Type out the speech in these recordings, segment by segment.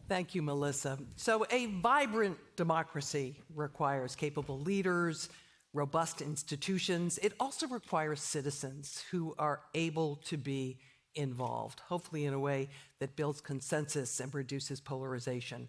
Thank you, Melissa. So a vibrant democracy requires capable leaders, robust institutions. It also requires citizens who are able to be involved, hopefully in a way that builds consensus and reduces polarization.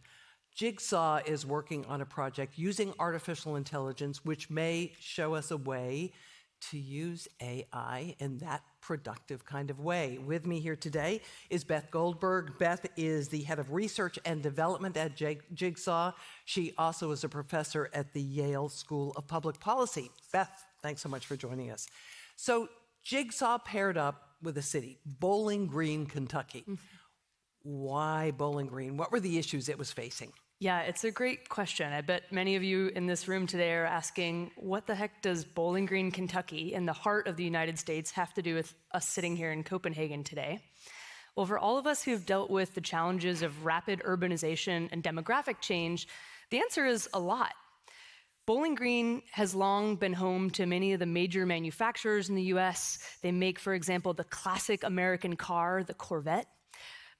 Jigsaw is working on a project using artificial intelligence, which may show us a way to use AI in that productive kind of way. With me here today is Beth Goldberg. Beth is the head of research and development at Jigsaw. She also is a professor at the Yale School of Public Policy. Beth, thanks so much for joining us. So Jigsaw paired up with a city, Bowling Green, Kentucky. Why Bowling Green? What were the issues it was facing? Yeah, it's a great question. I bet many of you in this room today are asking, what the heck does Bowling Green, Kentucky, in the heart of the United States, have to do with us sitting here in Copenhagen today? Well, for all of us who've dealt with the challenges of rapid urbanization and demographic change, the answer is a lot. Bowling Green has long been home to many of the major manufacturers in the US. They make, for example, the classic American car, the Corvette.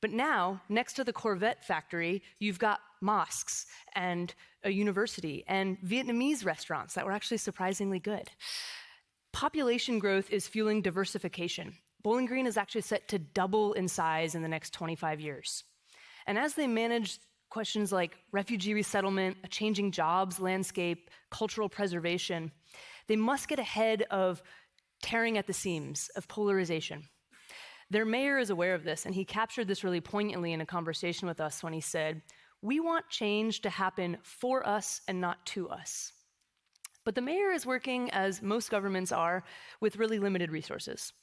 But now, next to the Corvette factory, you've got mosques and a university and Vietnamese restaurants that were actually surprisingly good. Population growth is fueling diversification. Bowling Green is actually set to double in size in the next 25 years. And as they manage questions like refugee resettlement, a changing jobs landscape, cultural preservation, they must get ahead of tearing at the seams of polarization. Their mayor is aware of this, and he captured this really poignantly in a conversation with us when he said, "We want change to happen for us and not to us." But the mayor is working, as most governments are, with really limited resources.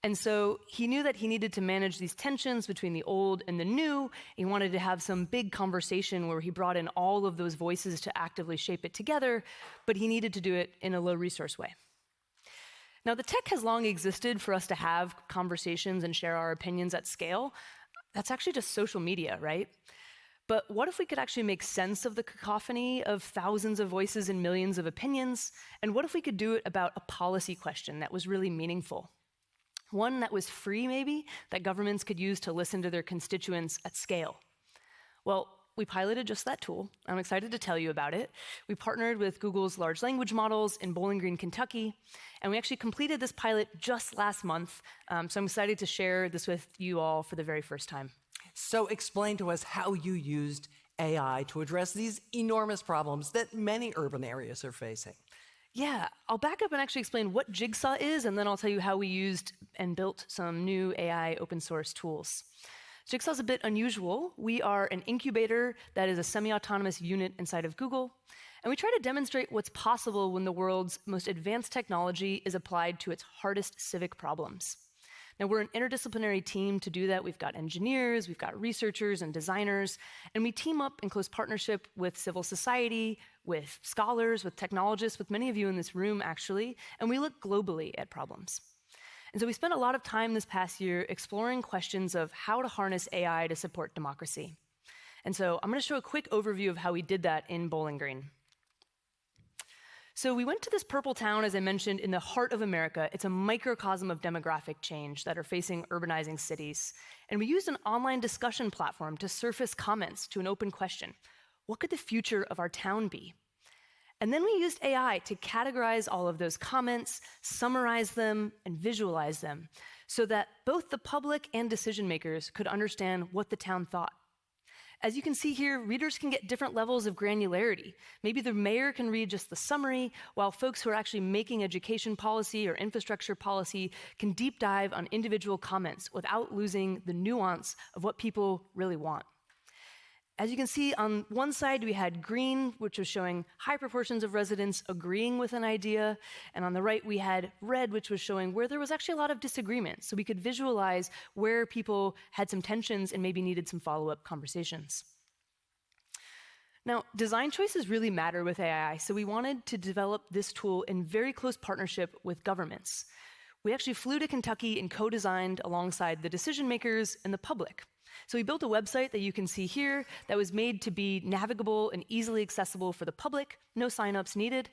And so he knew that he needed to manage these tensions between the old and the new. He wanted to have some big conversation where he brought in all of those voices to actively shape it together, but he needed to do it in a low-resource way. Now, the tech has long existed for us to have conversations and share our opinions at scale. That's actually just social media, right? But what if we could actually make sense of the cacophony of thousands of voices and millions of opinions? And what if we could do it about a policy question that was really meaningful? One that was free, maybe, that governments could use to listen to their constituents at scale. Well, we piloted just that tool. I'm excited to tell you about it. We partnered with Google's large language models in Bowling Green, Kentucky, and we actually completed this pilot just last month. So I'm excited to share this with you all for the very first time. So explain to us how you used AI to address these enormous problems that many urban areas are facing. Yeah, I'll back up and actually explain what Jigsaw is, and then I'll tell you how we used and built some new AI open source tools. Jigsaw is a bit unusual. We are an incubator that is a semi-autonomous unit inside of Google, and we try to demonstrate what's possible when the world's most advanced technology is applied to its hardest civic problems. Now, we're an interdisciplinary team to do that. We've got engineers, we've got researchers and designers, and we team up in close partnership with civil society, with scholars, with technologists, with many of you in this room, actually, and we look globally at problems. And so we spent a lot of time this past year exploring questions of how to harness AI to support democracy. And so I'm going to show a quick overview of how we did that in Bowling Green. So we went to this purple town, as I mentioned, in the heart of America. It's a microcosm of demographic change that are facing urbanizing cities. And we used an online discussion platform to surface comments to an open question. What could the future of our town be? And then we used AI to categorize all of those comments, summarize them, and visualize them so that both the public and decision makers could understand what the town thought. As you can see here, readers can get different levels of granularity. Maybe the mayor can read just the summary, while folks who are actually making education policy or infrastructure policy can deep dive on individual comments without losing the nuance of what people really want. As you can see, on one side, we had green, which was showing high proportions of residents agreeing with an idea. And on the right, we had red, which was showing where there was actually a lot of disagreement. So we could visualize where people had some tensions and maybe needed some follow-up conversations. Now, design choices really matter with AI, so we wanted to develop this tool in very close partnership with governments. We actually flew to Kentucky and co-designed alongside the decision makers and the public. So we built a website that you can see here that was made to be navigable and easily accessible for the public, no signups needed.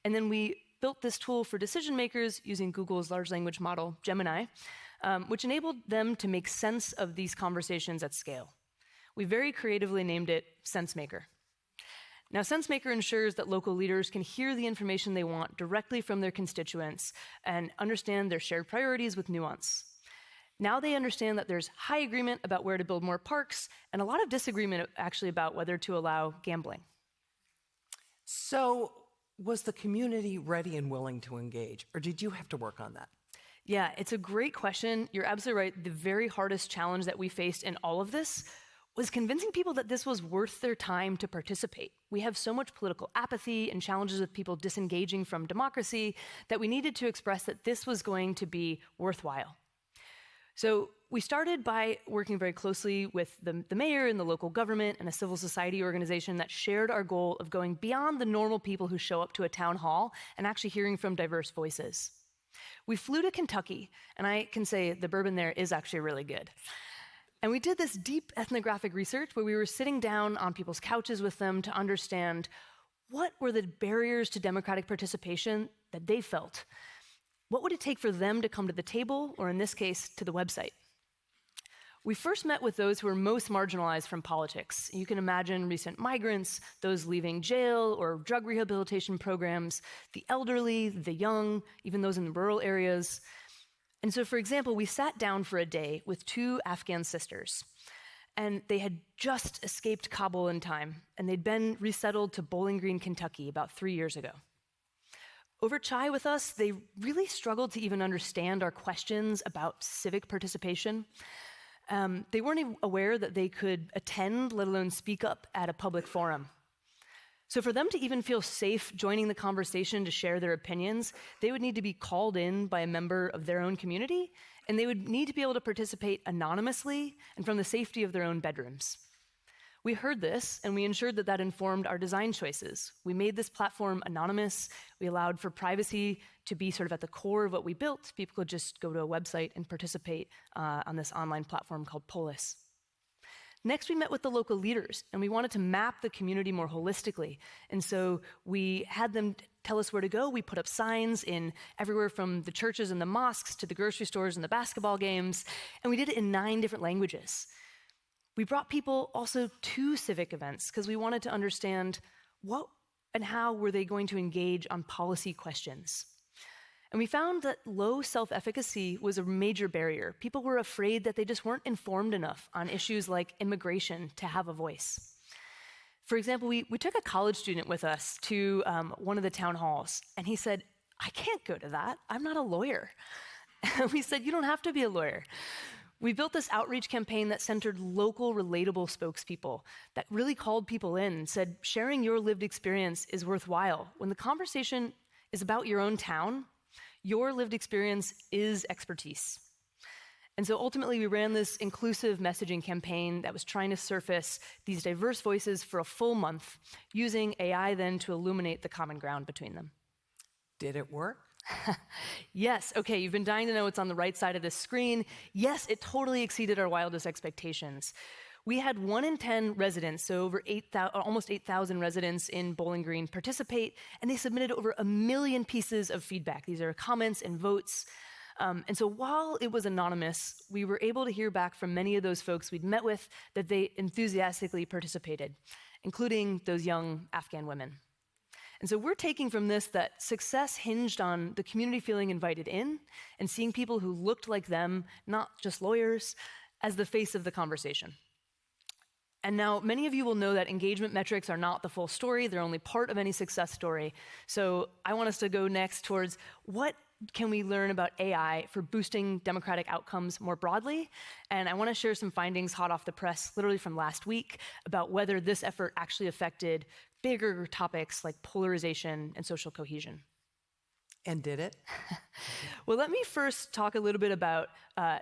And then we built this tool for decision makers using Google's large language model, Gemini, which enabled them to make sense of these conversations at scale. We very creatively named it SenseMaker. Now, SenseMaker ensures that local leaders can hear the information they want directly from their constituents and understand their shared priorities with nuance. Now they understand that there's high agreement about where to build more parks and a lot of disagreement actually about whether to allow gambling. So, was the community ready and willing to engage, or did you have to work on that? Yeah, it's a great question. You're absolutely right. The very hardest challenge that we faced in all of this was convincing people that this was worth their time to participate. We have so much political apathy and challenges with people disengaging from democracy that we needed to express that this was going to be worthwhile. So we started by working very closely with the mayor and the local government and a civil society organization that shared our goal of going beyond the normal people who show up to a town hall and actually hearing from diverse voices. We flew to Kentucky, and I can say the bourbon there is actually really good. And we did this deep ethnographic research where we were sitting down on people's couches with them to understand what were the barriers to democratic participation that they felt. What would it take for them to come to the table, or in this case, to the website? We first met with those who were most marginalized from politics. You can imagine recent migrants, those leaving jail or drug rehabilitation programs, the elderly, the young, even those in the rural areas. And so, for example, we sat down for a day with two Afghan sisters, and they had just escaped Kabul in time, and they'd been resettled to Bowling Green, Kentucky about 3 years ago. Over chai with us, they really struggled to even understand our questions about civic participation. They weren't even aware that they could attend, let alone speak up at a public forum. So for them to even feel safe joining the conversation to share their opinions, they would need to be called in by a member of their own community, and they would need to be able to participate anonymously and from the safety of their own bedrooms. We heard this, and we ensured that that informed our design choices. We made this platform anonymous. We allowed for privacy to be sort of at the core of what we built. People could just go to a website and participate on this online platform called Polis. Next, we met with the local leaders, and we wanted to map the community more holistically. And so we had them tell us where to go. We put up signs in everywhere from the churches and the mosques to the grocery stores and the basketball games, and we did it in 9 different languages. We brought people also to civic events because we wanted to understand what and how were they going to engage on policy questions. And we found that low self-efficacy was a major barrier. People were afraid that they just weren't informed enough on issues like immigration to have a voice. For example, we took a college student with us to one of the town halls, and he said, "I can't go to that. I'm not a lawyer." And we said, "You don't have to be a lawyer." We built this outreach campaign that centered local, relatable spokespeople that really called people in and said, sharing your lived experience is worthwhile. When the conversation is about your own town, your lived experience is expertise. And so ultimately, we ran this inclusive messaging campaign that was trying to surface these diverse voices for a full month, using AI then to illuminate the common ground between them. Did it work? Yes. Okay, you've been dying to know what's on the right side of this screen. Yes, it totally exceeded our wildest expectations. We had 1 in 10 residents, so over almost 8,000 residents in Bowling Green participate, and they submitted over 1 million pieces of feedback. These are comments and votes. And so while it was anonymous, we were able to hear back from many of those folks we'd met with that they enthusiastically participated, including those young Afghan women. And so we're taking from this that success hinged on the community feeling invited in and seeing people who looked like them, not just lawyers, as the face of the conversation. And now many of you will know that engagement metrics are not the full story. They're only part of any success story. So I want us to go next towards what can we learn about AI for boosting democratic outcomes more broadly? And I want to share some findings hot off the press, literally from last week, about whether this effort actually affected bigger topics like polarization and social cohesion. And did it? Well, let me first talk a little bit about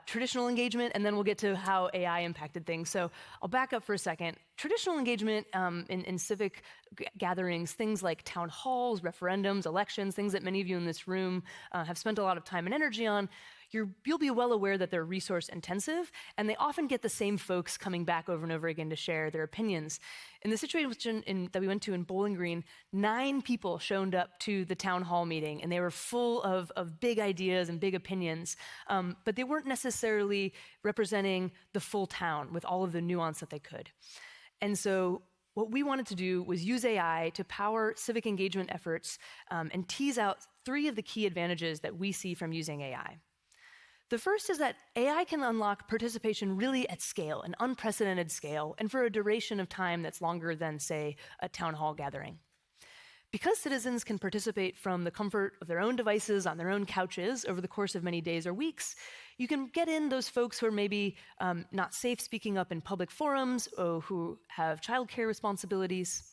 traditional engagement, and then we'll get to how AI impacted things. So I'll back up for a second. Traditional engagement in civic gatherings, things like town halls, referendums, elections, things that many of you in this room have spent a lot of time and energy on, you'll be well aware that they're resource intensive, and they often get the same folks coming back over and over again to share their opinions. In the situation that we went to in Bowling Green, 9 people showed up to the town hall meeting, and they were full of big ideas and big opinions, but they weren't necessarily representing the full town with all of the nuance that they could. And so what we wanted to do was use AI to power civic engagement efforts and tease out 3 of the key advantages that we see from using AI. The first is that AI can unlock participation really at scale, an unprecedented scale, and for a duration of time that's longer than, say, a town hall gathering. Because citizens can participate from the comfort of their own devices on their own couches over the course of many days or weeks, you can get in those folks who are maybe not safe speaking up in public forums or who have childcare responsibilities.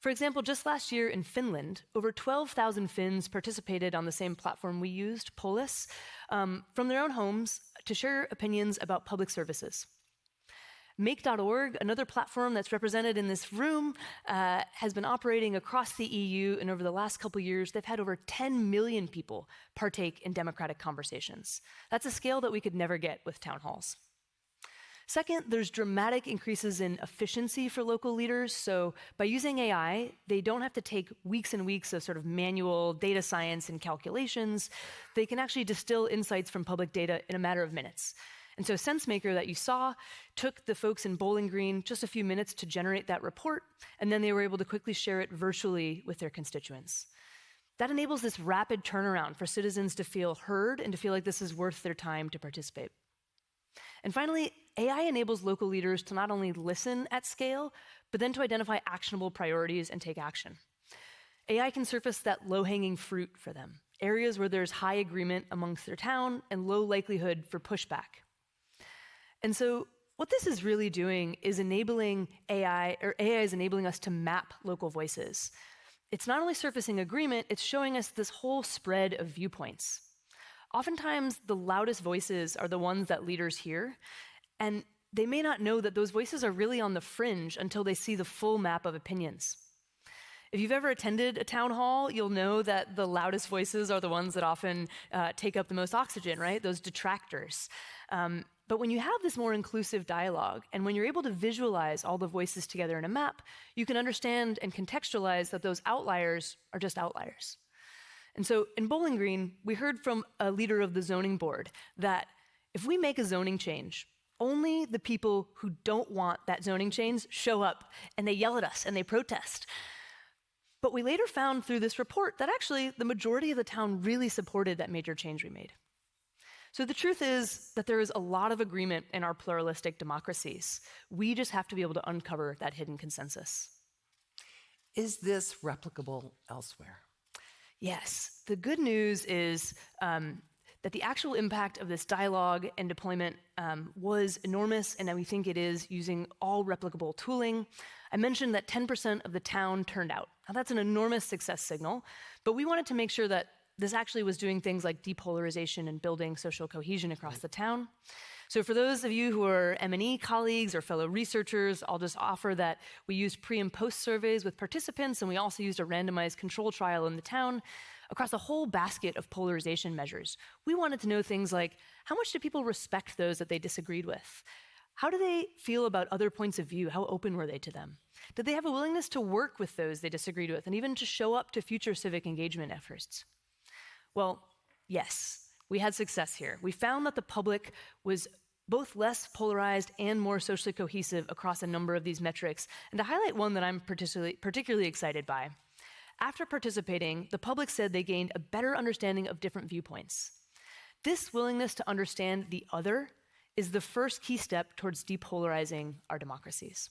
For example, just last year in Finland, over 12,000 Finns participated on the same platform we used, Polis, from their own homes to share opinions about public services. Make.org, another platform that's represented in this room, has been operating across the EU, and over the last couple years, they've had over 10 million people partake in democratic conversations. That's a scale that we could never get with town halls. Second, there's dramatic increases in efficiency for local leaders. So by using AI, they don't have to take weeks and weeks of sort of manual data science and calculations. They can actually distill insights from public data in a matter of minutes. And so SenseMaker that you saw took the folks in Bowling Green just a few minutes to generate that report, and then they were able to quickly share it virtually with their constituents. That enables this rapid turnaround for citizens to feel heard and to feel like this is worth their time to participate. And finally, AI enables local leaders to not only listen at scale, but then to identify actionable priorities and take action. AI can surface that low-hanging fruit for them, areas where there's high agreement amongst their town and low likelihood for pushback. And so what this is really doing is enabling AI is enabling us to map local voices. It's not only surfacing agreement, it's showing us this whole spread of viewpoints. Oftentimes, the loudest voices are the ones that leaders hear, and they may not know that those voices are really on the fringe until they see the full map of opinions. If you've ever attended a town hall, you'll know that the loudest voices are the ones that often take up the most oxygen, right? Those detractors. But when you have this more inclusive dialogue, and when you're able to visualize all the voices together in a map, you can understand and contextualize that those outliers are just outliers. And so in Bowling Green, we heard from a leader of the zoning board that if we make a zoning change, only the people who don't want that zoning change show up, and they yell at us, and they protest. But we later found through this report that actually the majority of the town really supported that major change we made. So the truth is that there is a lot of agreement in our pluralistic democracies. We just have to be able to uncover that hidden consensus. Is this replicable elsewhere? Yes. The good news is that the actual impact of this dialogue and deployment was enormous, and that we think it is using all replicable tooling. I mentioned that 10% of the town turned out. Now, that's an enormous success signal, but we wanted to make sure that this actually was doing things like depolarization and building social cohesion across the town. So for those of you who are M&E colleagues or fellow researchers, I'll just offer that we used pre- and post surveys with participants, and we also used a randomized control trial in the town across a whole basket of polarization measures. We wanted to know things like, how much do people respect those that they disagreed with? How do they feel about other points of view? How open were they to them? Did they have a willingness to work with those they disagreed with, and even to show up to future civic engagement efforts? Well, yes, we had success here. We found that the public was both less polarized and more socially cohesive across a number of these metrics. And to highlight one that I'm particularly excited by, after participating, the public said they gained a better understanding of different viewpoints. This willingness to understand the other is the first key step towards depolarizing our democracies.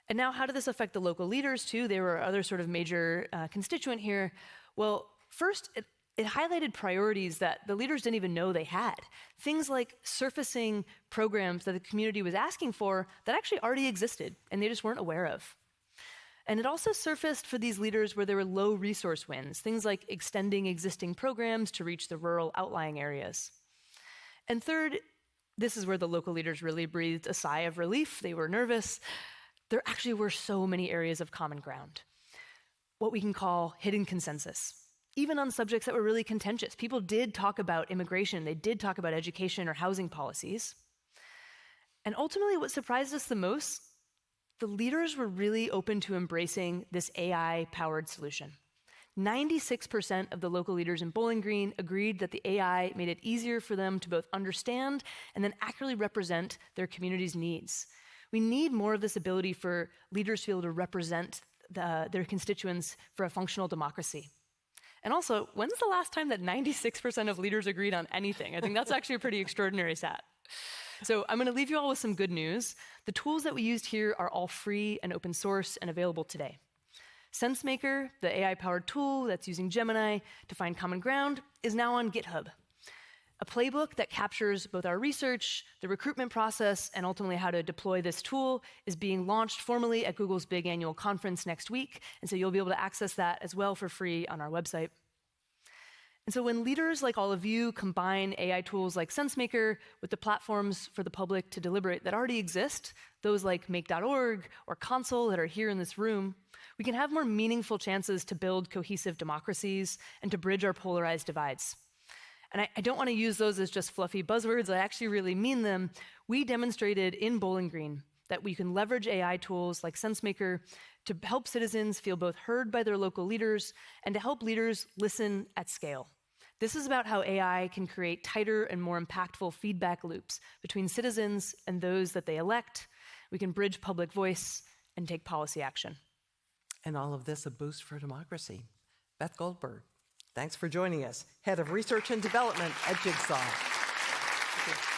And now, how did this affect the local leaders, too? They were other sort of major constituent here. Well, first, it highlighted priorities that the leaders didn't even know they had. Things like surfacing programs that the community was asking for that actually already existed, and they just weren't aware of. And it also surfaced for these leaders where there were low resource wins, things like extending existing programs to reach the rural outlying areas. And third, this is where the local leaders really breathed a sigh of relief. They were nervous. There actually were so many areas of common ground, what we can call hidden consensus. even on subjects that were really contentious. People did talk about immigration, they did talk about education or housing policies. And ultimately, what surprised us the most, the leaders were really open to embracing this AI-powered solution. 96% of the local leaders in Bowling Green agreed that the AI made it easier for them to both understand and then accurately represent their community's needs. We need more of this ability for leaders to be able to represent their constituents for a functional democracy. And also, when's the last time that 96% of leaders agreed on anything? I think that's actually a pretty extraordinary stat. So I'm going to leave you all with some good news. The tools that we used here are all free and open source and available today. SenseMaker, the AI-powered tool that's using Gemini to find common ground, is now on GitHub. A playbook that captures both our research, the recruitment process, and ultimately how to deploy this tool is being launched formally at Google's big annual conference next week, and so you'll be able to access that as well for free on our website. And so when leaders like all of you combine AI tools like SenseMaker with the platforms for the public to deliberate that already exist, those like Make.org or Console that are here in this room, we can have more meaningful chances to build cohesive democracies and to bridge our polarized divides. And I don't want to use those as just fluffy buzzwords, I actually really mean them. We demonstrated in Bowling Green that we can leverage AI tools like SenseMaker to help citizens feel both heard by their local leaders and to help leaders listen at scale. This is about how AI can create tighter and more impactful feedback loops between citizens and those that they elect. We can bridge public voice and take policy action. And all of this a boost for democracy. Beth Goldberg, thanks for joining us, Head of Research and Development at Jigsaw. Thank you.